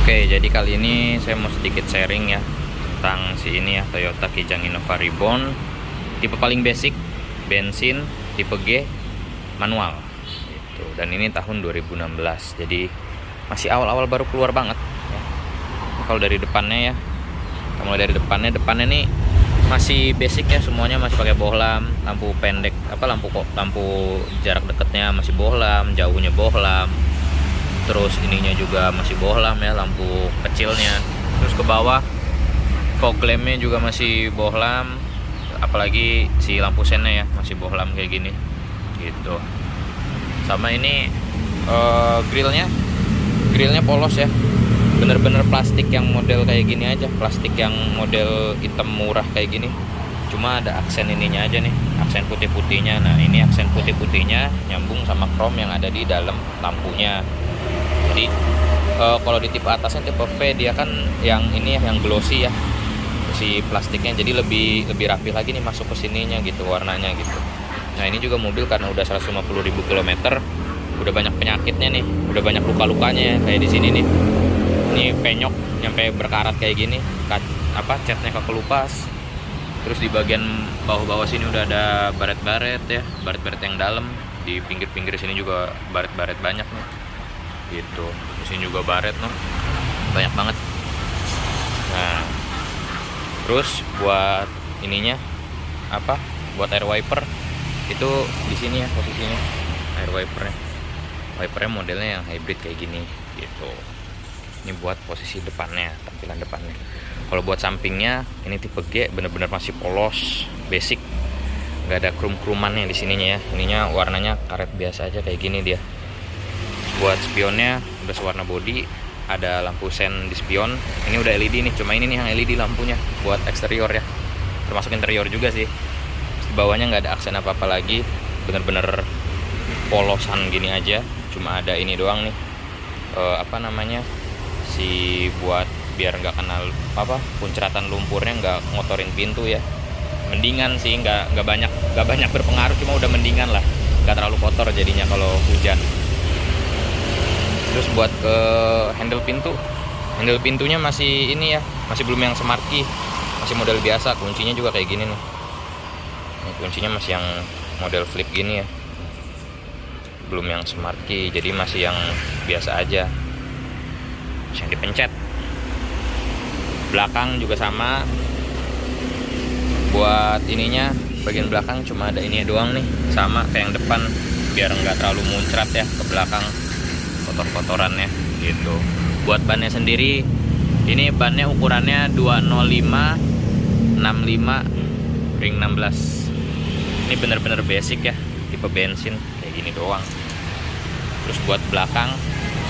Oke, jadi kali ini saya mau sedikit sharing ya tentang si ini ya, Toyota Kijang Innova Reborn. Tipe paling basic, bensin, tipe G, manual. Gitu. Dan ini tahun 2016. Jadi masih awal-awal baru keluar banget ya. Kalau dari depannya ya, kita mulai dari depannya nih masih basic ya, semuanya masih pakai bohlam, lampu pendek, lampu jarak dekatnya masih bohlam, jauhnya bohlam. Terus ininya juga masih bohlam ya, lampu kecilnya. Terus ke bawah fog lampnya juga masih bohlam, apalagi si lampu sennya ya masih bohlam kayak gini gitu. Sama ini grillnya polos ya, bener-bener plastik yang model kayak gini aja, plastik yang model hitam murah kayak gini. Cuma ada aksen ininya aja nih, aksen putih-putihnya. Nah ini aksen putih-putihnya nyambung sama chrome yang ada di dalam lampunya. Jadi kalau di tipe atasnya tipe V dia kan yang ini ya, yang glossy ya, si plastiknya, jadi lebih rapi lagi nih masuk ke sininya gitu, warnanya gitu. Nah ini juga mobil karena udah 150.000 km, udah banyak penyakitnya nih, udah banyak luka-lukanya kayak di sini nih. Ini penyok nyampe berkarat kayak gini, catnya kekelupas. Terus di bagian bawah-bawah sini udah ada baret-baret ya, baret-baret yang dalam. Di pinggir-pinggir sini juga baret-baret banyak nih gitu. Di sini juga baret loh, banyak banget. Nah terus buat ininya buat air wiper itu di sini ya posisinya, air wipernya modelnya yang hybrid kayak gini gitu. Ini buat posisi depannya, tampilan depannya. Kalau buat sampingnya ini tipe G, bener-bener masih polos, basic, nggak ada krum-krumannya di sininya ya. Ininya warnanya karet biasa aja kayak gini dia. Buat spionnya udah sewarna body, ada lampu sen di spion. Ini udah LED nih, cuma ini nih yang LED lampunya buat eksterior ya, termasuk interior juga sih. Di bawahnya nggak ada aksen apa-apa lagi, bener-bener polosan gini aja. Cuma ada ini doang nih, si buat biar nggak kena puncratan lumpurnya, nggak ngotorin pintu ya. Mendingan sih, nggak banyak berpengaruh, cuma udah mendingan lah, nggak terlalu kotor jadinya kalau hujan. Terus buat handle pintunya masih ini ya, masih belum yang smart key, masih model biasa. Kuncinya juga kayak gini nih. Ini kuncinya masih yang model flip gini ya, belum yang smart key, jadi masih yang biasa aja, masih yang dipencet. Belakang juga sama. Buat ininya bagian belakang cuma ada ini doang nih, sama kayak yang depan, biar nggak terlalu muncrat ya ke belakang kotor-kotorannya gitu. Buat bannya sendiri, ini bannya ukurannya 205 65 ring 16. Ini bener-bener basic ya, tipe bensin kayak gini doang. Terus buat belakang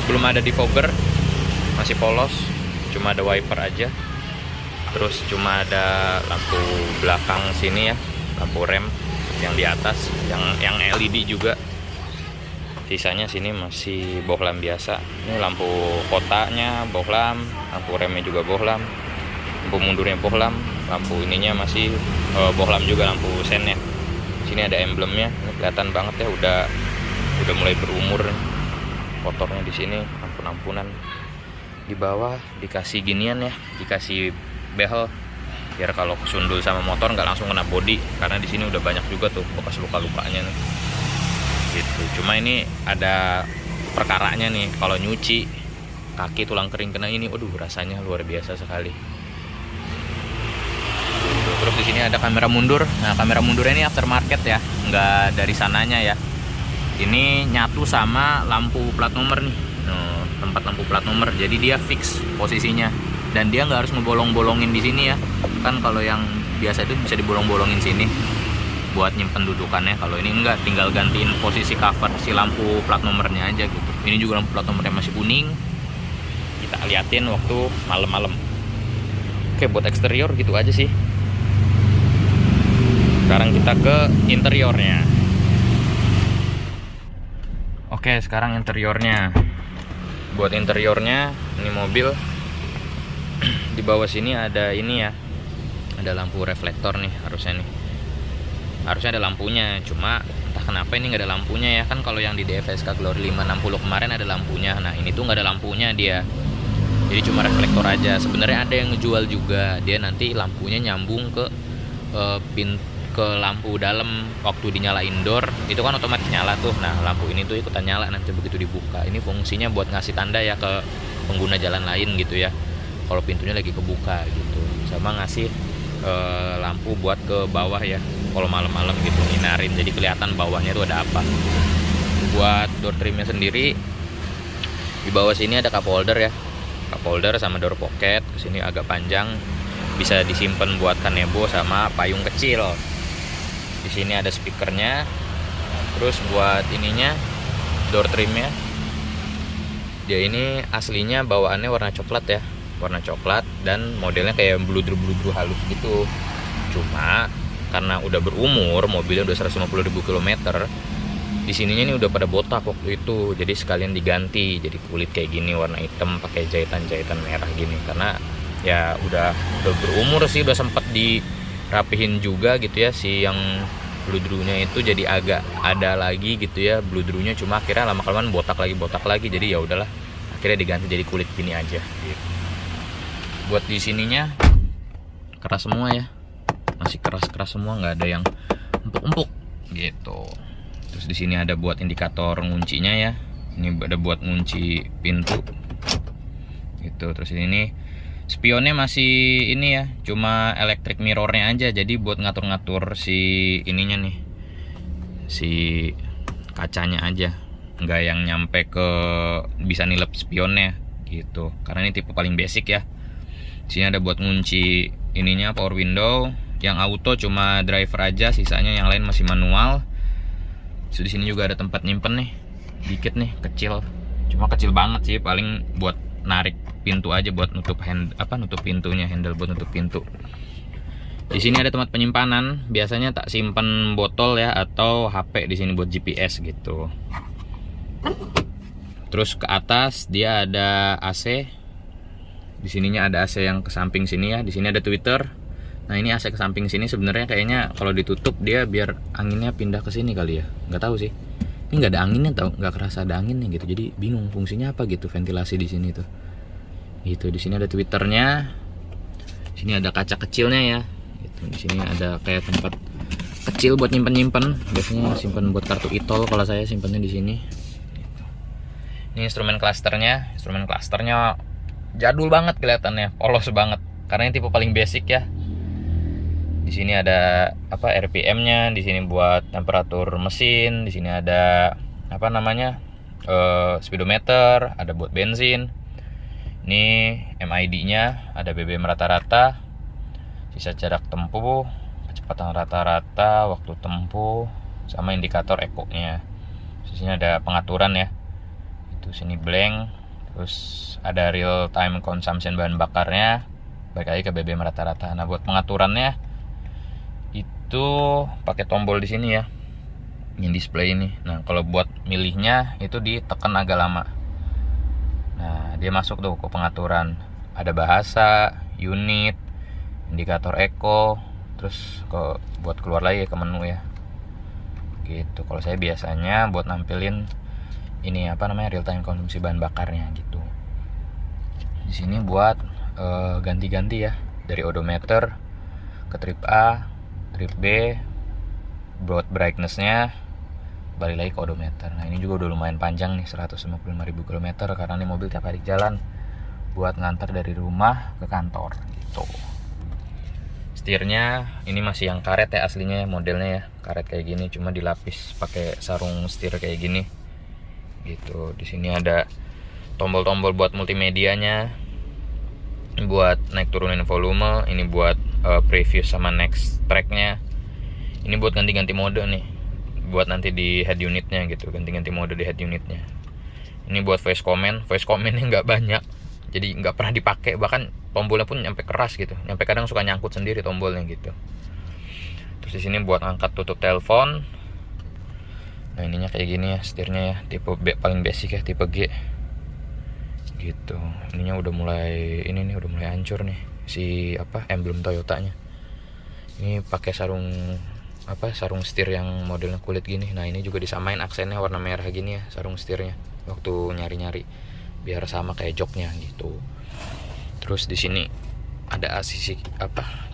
belum ada defogger, masih polos, cuma ada wiper aja. Terus cuma ada lampu belakang sini ya, lampu rem yang di atas, yang LED juga. Sisanya sini masih bohlam biasa. Ini lampu kotanya bohlam, lampu remnya juga bohlam, lampu mundurnya bohlam, lampu ininya masih bohlam juga, lampu sennya. Sini ada emblemnya, ini kelihatan banget ya, udah mulai berumur. Kotornya di sini, ampun-ampunan. Di bawah dikasih ginian ya, dikasih behel biar kalau kesundul sama motor nggak langsung kena body, karena di sini udah banyak juga tuh bekas luka-lukanya nih. Gitu. Cuma ini ada perkaranya nih, kalau nyuci kaki tulang kering kena ini, rasanya luar biasa sekali. Terus di sini ada kamera mundur. Nah kamera mundurnya ini aftermarket ya, nggak dari sananya ya. Ini nyatu sama lampu plat nomor nih, tempat lampu plat nomor, jadi dia fix posisinya, dan dia nggak harus ngebolong-bolongin di sini ya. Kan kalau yang biasa itu bisa dibolong-bolongin sini buat nyimpen dudukannya. Kalau ini enggak, tinggal gantiin posisi cover si lampu plat nomornya aja gitu. Ini juga lampu plat nomornya masih kuning, kita liatin waktu malam-malam. Oke, buat eksterior gitu aja sih. Sekarang kita ke interiornya. Oke, sekarang interiornya. Buat interiornya, ini mobil di bawah sini ada ini ya, ada lampu reflektor nih harusnya ada lampunya, cuma entah kenapa ini nggak ada lampunya ya. Kan kalau yang di DFSK Glory 560 kemarin ada lampunya, nah ini tuh nggak ada lampunya dia. Jadi cuma reflektor aja. Sebenarnya ada yang ngejual juga, dia nanti lampunya nyambung ke ke lampu dalam. Waktu dinyala indoor itu kan otomatis nyala tuh. Nah lampu ini tuh ikutan nyala nanti begitu dibuka. Ini fungsinya buat ngasih tanda ya ke pengguna jalan lain gitu ya, kalau pintunya lagi kebuka gitu. Sama ngasih lampu buat ke bawah ya, kalau malam-malam gitu nginarin, jadi kelihatan bawahnya tuh ada apa. Buat door trimnya sendiri, di bawah sini ada cup holder ya, cup holder sama door pocket. Kesini agak panjang, bisa disimpan buat kanebo sama payung kecil. Di sini ada speakernya. Terus buat ininya, door trimnya, dia ini aslinya bawaannya warna coklat ya, warna coklat, dan modelnya kayak bludru-bludru halus gitu. Cuma karena udah berumur, mobilnya udah 150.000 km, di sininya ini udah pada botak waktu itu, jadi sekalian diganti jadi kulit kayak gini warna hitam pakai jahitan-jahitan merah gini. Karena ya udah berumur sih, udah sempet dirapihin juga gitu ya, si yang bludrunya itu jadi agak ada lagi gitu ya bludrunya, cuma akhirnya lama kelamaan botak lagi, jadi ya udahlah akhirnya diganti jadi kulit gini aja gitu. Buat di sininya keras semua ya, masih keras semua, nggak ada yang empuk-empuk gitu. Terus di sini ada buat indikator nguncinya ya, ini ada buat ngunci pintu gitu. Terus ini spionnya masih ini ya, cuma electric mirrornya aja, jadi buat ngatur-ngatur si ininya nih, si kacanya aja, nggak yang nyampe ke bisa nilep spionnya gitu. Karena ini tipe paling basic ya. Di sini ada buat ngunci ininya, power window. Yang auto cuma driver aja, sisanya yang lain masih manual. Terus di sini juga ada tempat nyimpen nih, dikit nih, kecil, cuma kecil banget sih, paling buat narik pintu aja, buat nutup nutup pintunya, handle buat nutup pintu. Di sini ada tempat penyimpanan, biasanya tak simpen botol ya atau HP di sini buat GPS gitu. Terus ke atas dia ada AC. Di sininya ada AC yang ke samping sini ya. Di sini ada tweeter. Nah ini AC ke samping sini sebenarnya kayaknya kalau ditutup dia biar anginnya pindah ke sini kali ya, nggak tahu sih. Ini nggak ada anginnya, tau, nggak kerasa ada anginnya gitu, jadi bingung fungsinya apa gitu ventilasi di sini tuh. Gitu. Di sini ada tweeternya. Di sini ada kaca kecilnya ya. Gitu. Di sini ada kayak tempat kecil buat nyimpen. Biasanya simpen buat kartu e-tol, kalau saya simpennya di sini. Gitu. Ini instrumen clusternya. Instrumen clusternya jadul banget kelihatannya, polos banget. Karena ini tipe paling basic ya. Di sini ada RPM-nya, di sini buat temperatur mesin, di sini ada speedometer, ada buat bensin. Ini MID-nya, ada BBM rata-rata, sisa jarak tempuh, kecepatan rata-rata, waktu tempuh, sama indikator eco-nya. Di sini ada pengaturan ya. Itu sini blank, terus ada real time consumption bahan bakarnya, balik lagi ke BBM rata-rata. Nah, buat pengaturannya itu pakai tombol di sini ya, yang display ini. Nah kalau buat milihnya itu ditekan agak lama. Nah dia masuk tuh ke pengaturan, ada bahasa, unit, indikator eco, terus buat keluar lagi ke menu ya gitu. Kalau saya biasanya buat nampilin ini real time konsumsi bahan bakarnya gitu. Di sini buat ganti-ganti ya, dari odometer ke trip A, trip B, buat brightness-nya, balik lagi ke odometer. Nah ini juga udah lumayan panjang nih, 155.000 km, karena ini mobil tiap hari jalan buat ngantar dari rumah ke kantor gitu. Setirnya ini masih yang karet ya aslinya, modelnya ya karet kayak gini, cuma dilapis pakai sarung setir kayak gini gitu. Di sini ada tombol-tombol buat multimedianya, buat naik turunin volume, ini buat preview sama next tracknya. Ini buat ganti-ganti mode nih, buat nanti di head unitnya gitu, ganti-ganti mode di head unitnya. Ini buat voice commentnya nggak banyak, jadi nggak pernah dipakai, bahkan tombolnya pun nyampe keras gitu, nyampe kadang suka nyangkut sendiri tombolnya gitu. Terus di sini buat angkat tutup telepon. Nah ininya kayak gini ya, setirnya ya, tipe B, paling basic ya, tipe G gitu. Ininya udah mulai hancur nih si emblem Toyotanya. Ini pakai sarung setir yang modelnya kulit gini. Nah ini juga disamain aksennya warna merah gini ya, sarung setirnya waktu nyari-nyari biar sama kayak joknya gitu. Terus di sini ada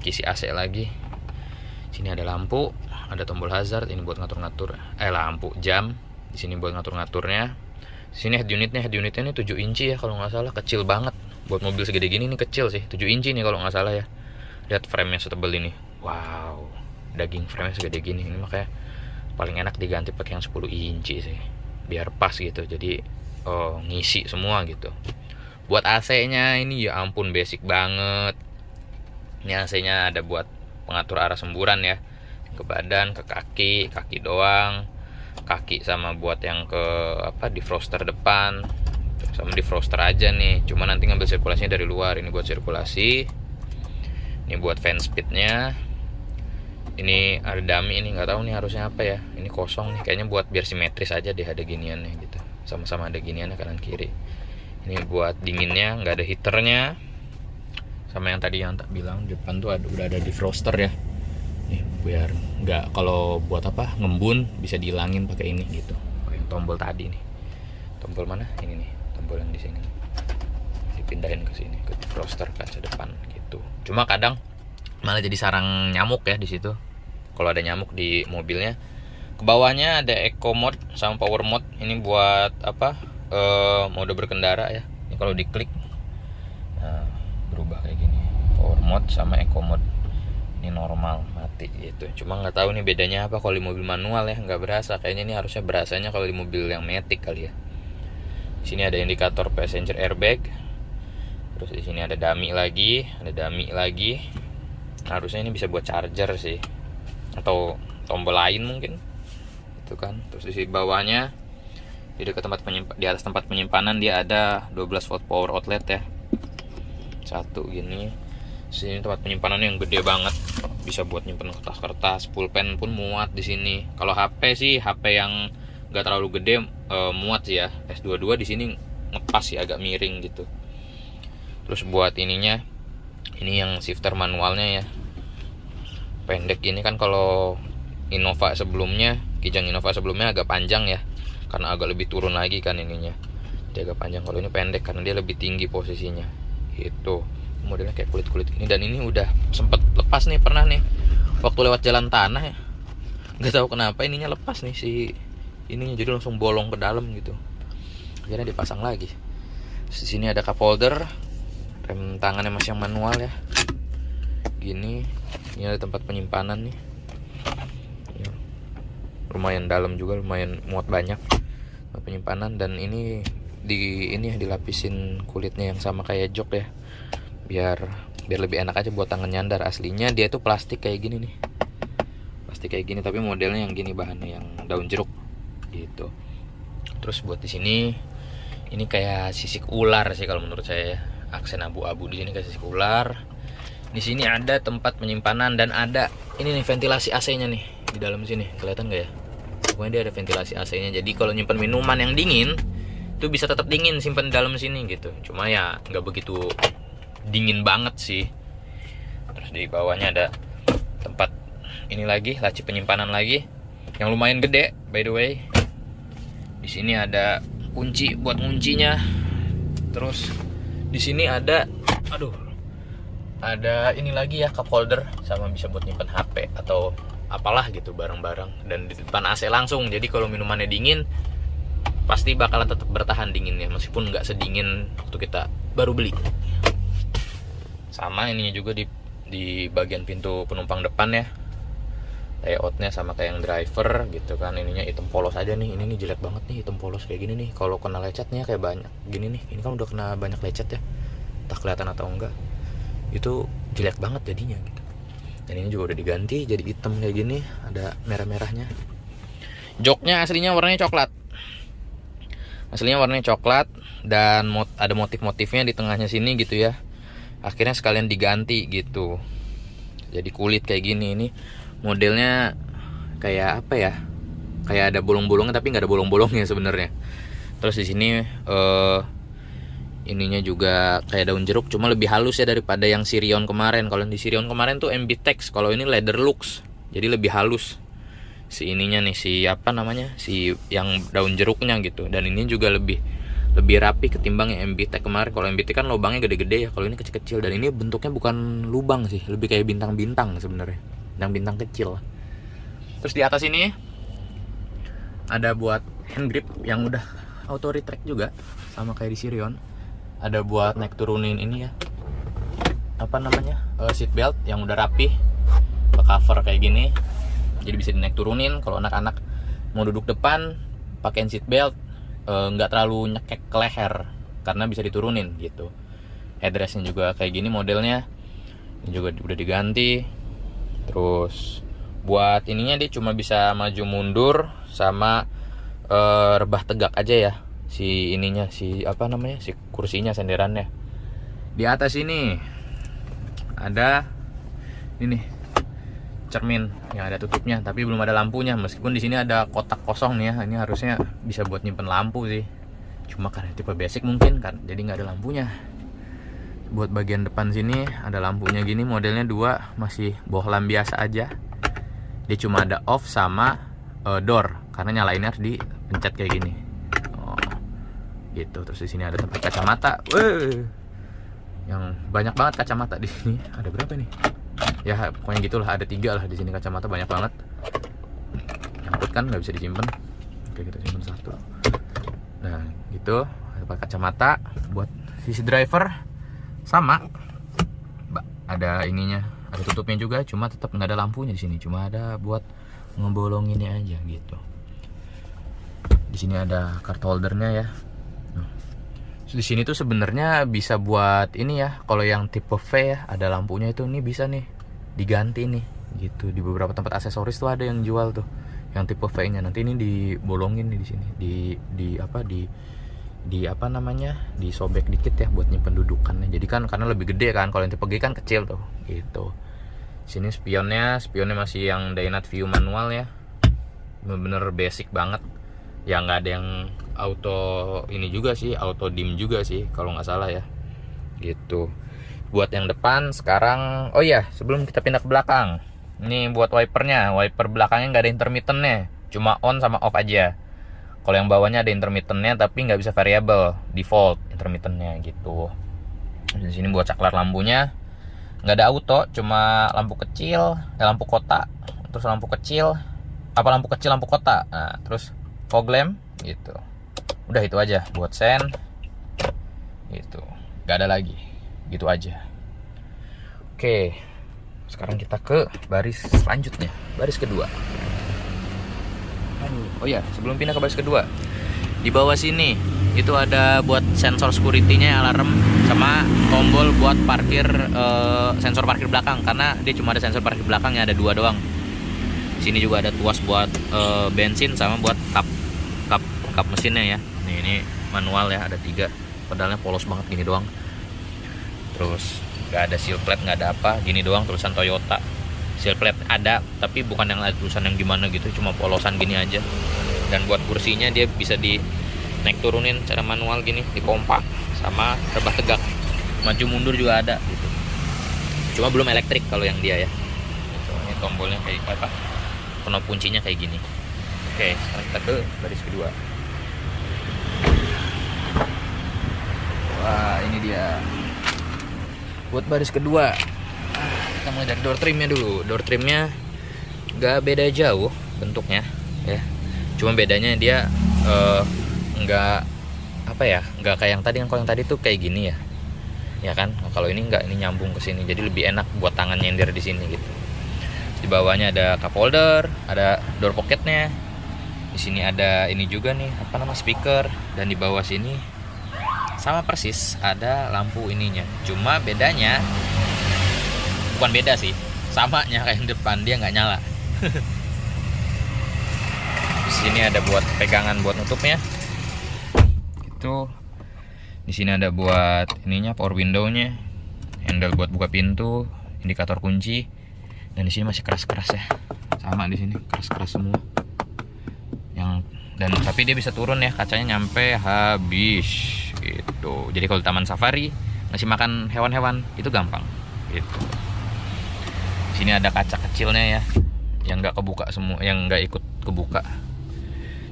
kisi AC lagi. Sini ada lampu, ada tombol hazard, ini buat ngatur-ngatur lampu jam. Di sini buat ngatur-ngaturnya. Di sini head unitnya ini 7 inci ya kalau nggak salah, kecil banget. Buat mobil segede gini ini kecil sih, 7 inci nih kalau nggak salah ya. Lihat frame-nya setebel ini. Wow, daging frame-nya segede gini. Ini makanya paling enak diganti pakai yang 10 inci sih. Biar pas gitu. Jadi ngisi semua gitu. Buat AC-nya ini ya ampun basic banget. Ini AC-nya ada buat pengatur arah semburan ya. Ke badan, ke kaki doang. Kaki sama buat yang ke defroster depan. Sama defroster aja nih. Cuma nanti ngambil sirkulasinya dari luar. Ini buat sirkulasi. Ini buat fan speednya. Ini ada dummy, ini nggak tahu nih harusnya apa ya. Ini kosong nih, kayaknya buat biar simetris aja deh ada giniannya gitu. Sama-sama ada giniannya kanan kiri. Ini buat dinginnya, nggak ada heaternya. Sama yang tadi yang tak bilang depan tuh udah ada defroster ya. Nih biar nggak, kalau buat ngembun bisa dihilangin pakai ini gitu. Pakai tombol tadi nih. Tombol mana? Ini nih, tombol yang di sini. Dipindahin ke sini ke defroster kaca depan gitu. Cuma kadang malah jadi sarang nyamuk ya di situ. Kalau ada nyamuk di mobilnya. Ke bawahnya ada eco mode sama power mode. Ini buat mode berkendara ya. Ini kalau diklik berubah kayak gini. Power mode sama eco mode. Ini normal mati gitu. Cuma nggak tahu nih bedanya apa kalau di mobil manual ya, nggak berasa. Kayaknya ini harusnya berasanya kalau di mobil yang matic kali ya. Di sini ada indikator passenger airbag. Terus di sini ada dummy lagi, Harusnya ini bisa buat charger sih, atau tombol lain mungkin. Itu kan. Terus di bawahnya di dekat di atas tempat penyimpanan dia ada 12 volt power outlet ya. Satu gini. Sini tempat penyimpanan yang gede banget. Bisa buat nyimpen kertas-kertas, pulpen pun muat di sini. Kalau HP yang nggak terlalu gede muat sih ya. S22 di sini ngepas sih, agak miring gitu. Terus buat ininya, ini yang shifter manualnya ya. Pendek ini kan, kalau Innova sebelumnya, Kijang Innova sebelumnya agak panjang ya. Karena agak lebih turun lagi kan ininya. Dia agak panjang, kalau ini pendek karena dia lebih tinggi posisinya. Gitu. Modelnya kayak kulit-kulit gini, dan ini udah sempet lepas nih, pernah nih waktu lewat jalan tanah ya. Nggak tahu kenapa ininya lepas nih si ininya, jadi langsung bolong ke dalam gitu. Akhirnya dipasang lagi. Di sini ada cup holder. Rem tangannya masih yang manual ya. Gini, ini ada tempat penyimpanan nih. Lumayan dalam juga, lumayan muat banyak tempat penyimpanan. Dan ini dilapisin kulitnya yang sama kayak jok ya. Biar lebih enak aja buat tangan nyandar. Aslinya dia tuh plastik kayak gini nih. Plastik kayak gini, tapi modelnya yang gini, bahannya yang daun jeruk gitu. Terus buat di sini, ini kayak sisik ular sih kalau menurut saya ya. Aksen abu-abu di sini kayak sisik ular. Di sini ada tempat penyimpanan dan ada ini nih ventilasi AC-nya nih di dalam sini. Kelihatan nggak ya? Pokoknya dia ada ventilasi AC-nya. Jadi kalau nyimpan minuman yang dingin itu bisa tetap dingin, simpan di dalam sini gitu. Cuma ya nggak begitu dingin banget sih. Terus di bawahnya ada tempat ini lagi, laci penyimpanan lagi yang lumayan gede by the way. Di sini ada kunci buat nguncinya. Terus di sini ada ini lagi ya, cup holder, sama bisa buat nyimpen HP atau apalah gitu, barang-barang. Dan di depan AC langsung, jadi kalau minumannya dingin pasti bakalan tetap bertahan dinginnya, meskipun nggak sedingin waktu kita baru beli. Sama ininya juga di bagian pintu penumpang depan ya, layoutnya sama kayak yang driver gitu kan. Ininya hitam polos aja nih. Ini nih jelek banget nih, hitam polos kayak gini nih. Kalau kena lecetnya kayak banyak gini nih. Ini kan udah kena banyak lecet ya, entah kelihatan atau enggak. Itu jelek banget jadinya gitu. Dan ini juga udah diganti jadi hitam kayak gini, ada merah-merahnya. Joknya aslinya warnanya coklat. Dan ada motif-motifnya di tengahnya sini gitu ya. Akhirnya sekalian diganti gitu. Jadi kulit kayak gini. Ini modelnya kayak apa ya? Kayak ada bolong-bolongnya tapi nggak ada bolong-bolongnya sebenarnya. Terus di sini ininya juga kayak daun jeruk, cuma lebih halus ya daripada yang Sirion kemarin. Kalau di Sirion kemarin tuh MB-Tex, kalau ini Leather Lux, jadi lebih halus si ininya nih, si yang daun jeruknya gitu. Dan ini juga lebih lebih rapi ketimbang yang MBT kemarin. Kalau MBT kan lubangnya gede-gede ya, kalau ini kecil-kecil. Dan ini bentuknya bukan lubang sih, lebih kayak bintang-bintang sebenarnya, bintang-bintang kecil. Terus di atas ini ada buat hand grip yang udah auto retract juga, sama kayak di Sirion. Ada buat naik turunin ini ya, apa namanya, seat belt yang udah rapi, cover kayak gini, jadi bisa dinaik turunin. Kalau anak-anak mau duduk depan pakein seat belt, nggak terlalu nyekek ke leher karena bisa diturunin gitu. Headrestnya juga kayak gini modelnya, ini juga udah diganti. Terus buat ininya dia cuma bisa maju mundur sama rebah tegak aja ya, si ininya, si apa namanya, si kursinya, senderannya. Di atas ini ada ini cermin yang ada tutupnya, tapi belum ada lampunya. Meskipun di sini ada kotak kosong nih ya, ini harusnya bisa buat nyimpen lampu sih, cuma karena tipe basic mungkin kan, jadi nggak ada lampunya. Buat bagian depan sini ada lampunya gini, modelnya 2, masih bohlam biasa aja. Dia cuma ada off sama door, karena nyalainnya harus dipencet kayak gini. Oh, gitu. Terus di sini ada tempat kacamata. Yang banyak banget kacamata di sini. Ada berapa nih? Ya pokoknya gitulah, ada 3 lah di sini kacamata, banyak banget. Nyangkut kan, nggak bisa disimpan. Oke, kita simpan 1. Nah gitu, ada kacamata buat sisi driver, sama ada ininya, ada tutupnya juga, cuma tetap nggak ada lampunya di sini, cuma ada buat ngebolonginnya aja gitu. Di sini ada card holdernya ya. Di sini tuh sebenarnya bisa buat ini ya, kalau yang tipe V ya, ada lampunya itu, nih bisa nih diganti nih gitu. Di beberapa tempat aksesoris tuh ada yang jual tuh yang tipe V-nya. Nanti ini dibolongin nih di sini, di apa namanya, disobek dikit ya buat nyimpen dudukannya. Jadi kan karena lebih gede kan, kalau yang tipe G kan kecil tuh gitu. Sini spionnya masih yang Dynat View manual ya, bener-bener basic banget ya, nggak ada yang auto ini juga sih, auto dim juga sih kalau nggak salah ya gitu. Buat yang depan sekarang, oh iya sebelum kita pindah ke belakang, ini buat wipernya, wiper belakangnya nggak ada intermittennya, cuma on sama off aja. Kalau yang bawahnya ada intermittennya tapi nggak bisa variable, default intermittennya gitu. Di sini buat saklar lampunya nggak ada auto, cuma lampu kecil, lampu kota, terus lampu kecil, lampu kecil lampu kota, nah terus fog lamp gitu. Udah itu aja buat sen gitu, nggak ada lagi, gitu aja. Oke, sekarang kita ke baris selanjutnya, baris kedua. Oh ya, sebelum pindah ke baris kedua, di bawah sini itu ada buat sensor security-nya, alarm, sama tombol buat parkir, sensor parkir belakang, karena dia cuma ada sensor parkir belakangnya ada 2 doang. Sini juga ada tuas buat bensin sama buat kap mesinnya ya. Ini manual ya, ada 3, pedalnya polos banget gini doang. Terus nggak ada seal plate, nggak ada apa, gini doang tulisan Toyota. Seal plate ada, tapi bukan yang ada tulisan yang gimana gitu, cuma polosan gini aja. Dan buat kursinya dia bisa di naik turunin cara manual gini, di pompa sama rebah tegak, maju mundur juga ada gitu. Cuma belum elektrik kalau yang dia ya. Ini tombolnya kayak apa? Knob kuncinya kayak gini. Oke, sekarang kita ke baris kedua. Wah, ini dia buat baris kedua. Kita mulai dari door trimnya dulu. Door trimnya nggak beda jauh bentuknya ya, cuma bedanya dia nggak apa ya, nggak kayak yang tadi kan. Kalau yang tadi tuh kayak gini ya kan. Nah, kalau ini nggak, ini nyambung ke sini, jadi lebih enak buat tangan nyender di sini gitu. Di bawahnya ada cup holder, ada door pocketnya. Di sini ada ini juga nih, apa nama, speaker. Dan di bawah sini sama persis ada lampu ininya, cuma bedanya, bukan beda sih, samanya kayak yang depan, dia nggak nyala. Di sini ada buat pegangan buat nutupnya. Itu di sini ada buat ininya, power window-nya, handle buat buka pintu, indikator kunci. Dan di sini masih keras-keras ya, sama di sini keras-keras semua. Dan tapi dia bisa turun ya, kacanya nyampe habis gitu. Jadi kalau di taman safari ngasih makan hewan-hewan itu gampang gitu. Di sini ada kaca kecilnya ya, yang nggak kebuka semua, yang nggak ikut kebuka.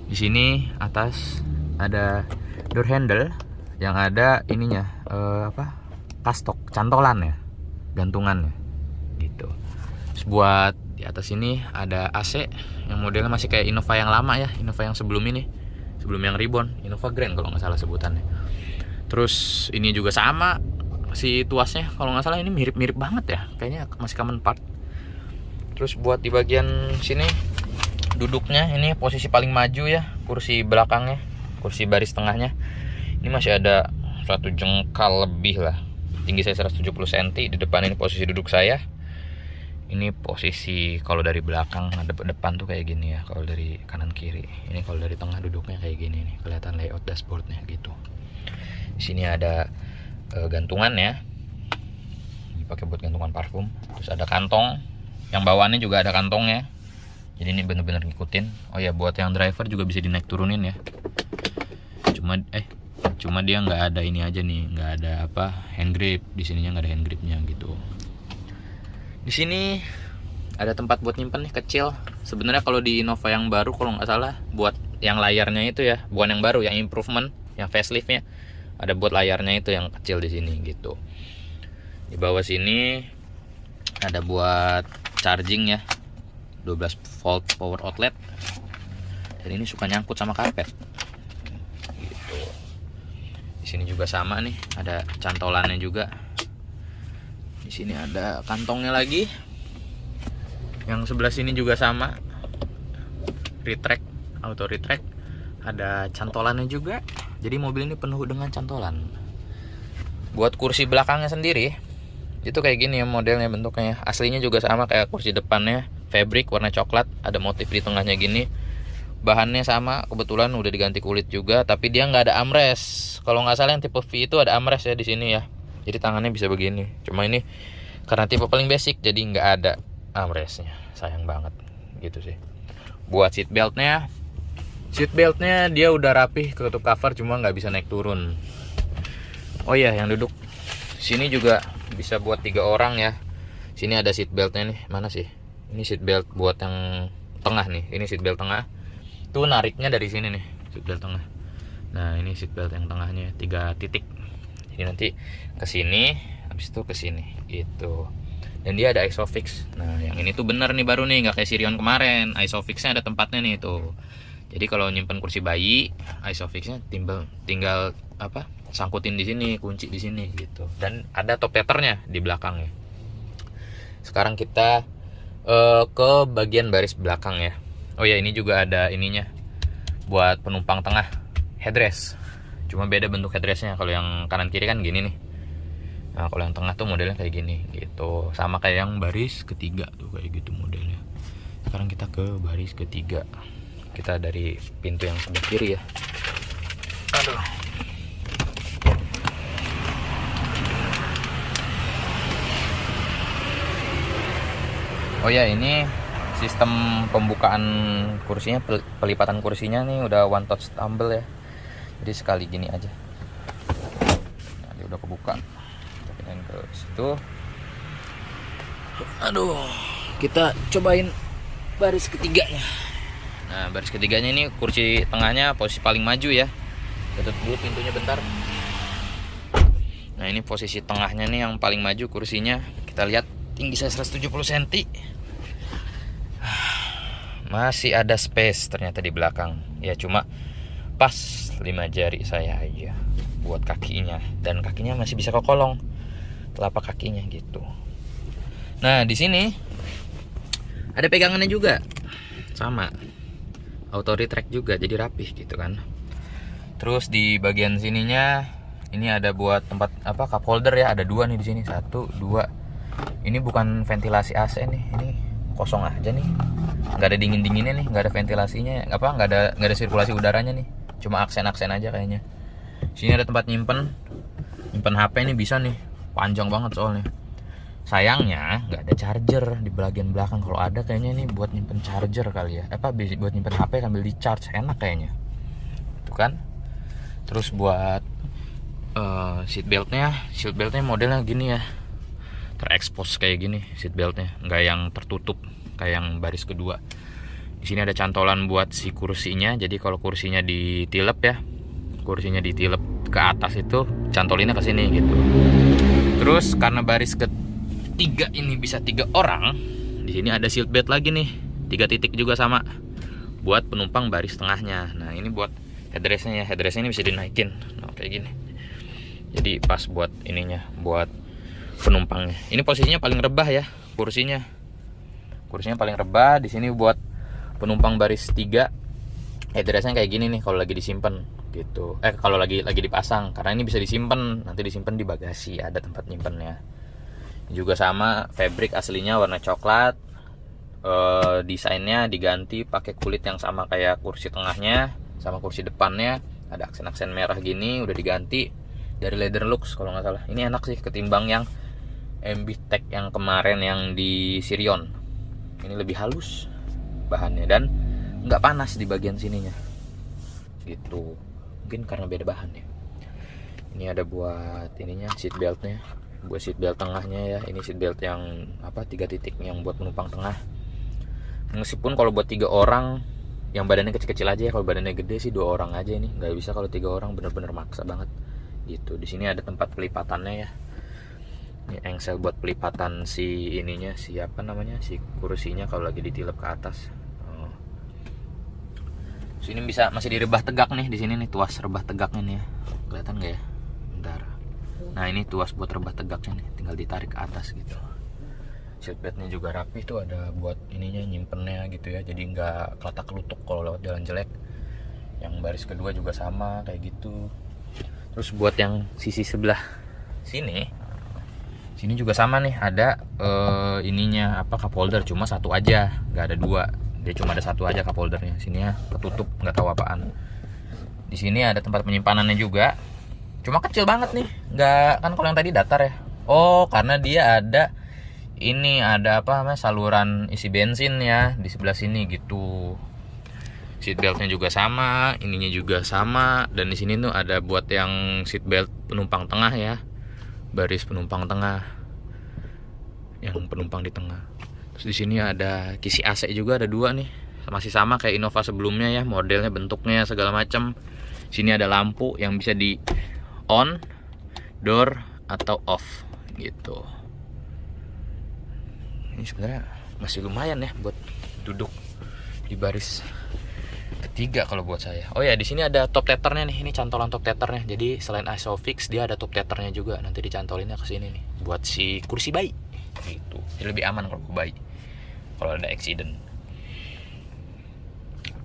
Di sini atas ada door handle yang ada ininya kastok, cantolan ya, gantungannya gitu. Terus buat di atas ini ada AC yang modelnya masih kayak Innova yang lama ya, Innova yang sebelum ini, sebelum yang Reborn, Innova Grand kalau nggak salah sebutannya. Terus ini juga sama si tuasnya, kalau nggak salah ini mirip-mirip banget ya, kayaknya masih common part. Terus buat di bagian sini duduknya, ini posisi paling maju ya, kursi belakangnya, kursi baris tengahnya ini masih ada 1 jengkal lebih lah. Tinggi saya 170 cm. Di depan ini posisi duduk saya. Ini posisi kalau dari belakang depan tuh kayak gini ya, kalau dari kanan kiri. Ini kalau dari tengah duduknya kayak gini nih, kelihatan layout dashboardnya gitu. Di sini ada gantungan ya, dipakai buat gantungan parfum. Terus ada kantong, yang bawaannya juga ada kantongnya. Jadi ini bener-bener ngikutin. Oh ya, buat yang driver juga bisa dinaik turunin ya. Cuma dia nggak ada ini aja nih, nggak ada hand grip. Di sininya nggak ada hand gripnya gitu. Di sini ada tempat buat nyimpen nih, kecil. Sebenarnya kalau di Innova yang baru kalau nggak salah, buat yang layarnya itu ya, bukan yang baru, yang improvement, yang faceliftnya, ada buat layarnya itu yang kecil di sini gitu. Di bawah sini ada buat charging ya, 12 volt power outlet. Dan ini suka nyangkut sama karpet. Gitu. Di sini juga sama nih, ada cantolannya juga. Di sini ada kantongnya lagi. Yang sebelah sini juga sama, retract, auto retract. Ada cantolannya juga. Jadi mobil ini penuh dengan cantolan. Buat kursi belakangnya sendiri, itu kayak gini ya modelnya, bentuknya. Aslinya juga sama kayak kursi depannya, fabric warna coklat, ada motif di tengahnya gini. Bahannya sama, kebetulan udah diganti kulit juga, tapi dia nggak ada armrest. Kalau nggak salah yang tipe V itu ada armrest ya di sini ya. Jadi tangannya bisa begini. Cuma ini karena tipe paling basic, jadi nggak ada armrestnya. Sayang banget gitu sih. Buat seat beltnya dia udah rapih, ketutup cover, cuma nggak bisa naik turun. Oh iya, yang duduk sini juga bisa buat 3 orang ya. Sini ada seat beltnya nih, mana sih? Ini seat belt buat yang tengah nih. Ini seat belt tengah. Tuh nariknya dari sini nih, seat belt tengah. Nah ini seat belt yang tengahnya 3 titik. Jadi nanti ke sini, habis itu ke sini gitu. Dan dia ada ISOFIX. Nah yang ini tuh bener nih, baru nih, nggak kayak Sirion kemarin. ISOFIX-nya ada tempatnya nih tuh. Jadi kalau nyimpen kursi bayi, ISOFIX-nya tinggal sangkutin di sini, kunci di sini gitu. Dan ada top tethernya di belakangnya. Sekarang kita ke bagian baris belakang ya. Oh ya, ini juga ada ininya buat penumpang tengah, headrest. Cuma beda bentuk headrestnya. Kalau yang kanan kiri kan gini nih. Nah kalau yang tengah tuh modelnya kayak gini gitu. Sama kayak yang baris ketiga tuh, kayak gitu modelnya. Sekarang kita ke baris ketiga. Kita dari pintu yang sebelah kiri ya. Aduh. Oh ya, ini sistem pembukaan kursinya, pelipatan kursinya nih udah one touch tumble ya. Jadi sekali gini aja. Nah, dia udah kebuka. Kita pindahin ke situ. Aduh, kita cobain baris ketiganya. Nah, baris ketiganya ini kursi tengahnya posisi paling maju ya. Tutup dulu pintunya bentar. Nah, ini posisi tengahnya nih yang paling maju kursinya. Kita lihat tinggi saya 170 cm. Masih ada space ternyata di belakang. Ya cuma pas 5 jari saya aja buat kakinya, dan kakinya masih bisa kekolong, telapak kakinya gitu. Nah, di sini ada pegangannya juga. Sama. Auto retract juga, jadi rapih gitu kan. Terus di bagian sininya ini ada buat tempat cup holder ya, ada 2 nih di sini. 1, 2. Ini bukan ventilasi AC nih. Ini kosong aja nih. Nggak ada dingin-dinginnya nih, nggak ada ventilasinya, nggak ada sirkulasi udaranya nih. Cuma aksen-aksen aja kayaknya. Sini ada tempat nyimpen HP nih, bisa nih. Panjang banget soalnya. Sayangnya nggak ada charger di bagian belakang. Kalau ada kayaknya ini buat nyimpen charger kali ya. Buat nyimpen HP sambil di charge, enak kayaknya. Tuh kan. Terus buat seat beltnya modelnya gini ya, terekspos kayak gini seat beltnya, nggak yang tertutup kayak yang baris kedua. Di sini ada cantolan buat si kursinya. Jadi kalau kursinya ditilep ya, kursinya ditilep ke atas itu cantolinnya ke sini gitu. Terus karena baris ketiga ini bisa 3 orang, di sini ada seat belt lagi nih, 3 titik juga sama buat penumpang baris tengahnya. Nah ini buat headrestnya ya, headrestnya ini bisa dinaikin, nah, kayak gini. Jadi pas buat ininya, buat penumpangnya. Ini posisinya paling rebah ya, kursinya paling rebah. Di sini buat penumpang baris 3, headrestnya kayak gini nih kalau lagi disimpan gitu. Kalau lagi dipasang, karena ini bisa disimpan, nanti disimpan di bagasi, ada tempat nyimpennya. Juga sama, fabric aslinya warna coklat. Desainnya diganti pakai kulit yang sama kayak kursi tengahnya sama kursi depannya, ada aksen-aksen merah gini, udah diganti dari Leather Lux kalau nggak salah. Ini enak sih ketimbang yang MB Tech yang kemarin yang di Sirion. Ini lebih halus bahannya dan nggak panas di bagian sininya gitu, mungkin karena beda bahan ya. Ini ada buat ininya, seat beltnya, buat seat belt tengahnya ya. Ini seat belt yang 3 titik yang buat penumpang tengah. Meskipun kalau buat 3 orang yang badannya kecil-kecil aja ya, kalau badannya gede sih 2 orang aja. Ini nggak bisa kalau 3 orang, bener-bener maksa banget gitu. Di sini ada tempat pelipatannya ya. Ini engsel buat pelipatan si ininya, si kursinya kalau lagi ditilep ke atas. Sini bisa masih direbah tegak nih, di sini nih tuas rebah tegaknya nih ya. Kelihatan nggak ya? Bentar. Nah ini tuas buat rebah tegaknya nih, tinggal ditarik ke atas gitu. Seatbeltnya juga rapi tuh, ada buat ininya nyimpennya gitu ya, jadi nggak keletak kelutuk kalau lewat jalan jelek. Yang baris kedua juga sama kayak gitu. Terus buat yang sisi sebelah sini juga sama nih, ada ininya cup holder, cuma 1 aja, nggak ada 2. Dia cuma ada 1 aja cup holdernya. Sini ya ketutup, nggak tahu apaan. Di sini ada tempat penyimpanannya juga, cuma kecil banget nih, nggak kan kalau yang tadi datar ya. Oh karena dia ada ini, ada saluran isi bensin ya di sebelah sini gitu. Seat beltnya juga sama, ininya juga sama, dan di sini tuh ada buat yang seat belt penumpang tengah ya, baris penumpang tengah, yang penumpang di tengah. Terus di sini ada kisi AC juga, ada 2 nih, masih sama kayak Innova sebelumnya ya, modelnya, bentuknya segala macam. Sini ada lampu yang bisa di on, door atau off gitu. Ini sebenarnya masih lumayan ya buat duduk di baris ketiga kalau buat saya. Oh ya, di sini ada top tethernya nih, ini cantolan top tethernya. Jadi selain ISOFIX dia ada top tethernya juga, nanti dicantolinnya ke sini nih buat si kursi bayi gitu. Jadi lebih aman kalau bayi kalau ada accident.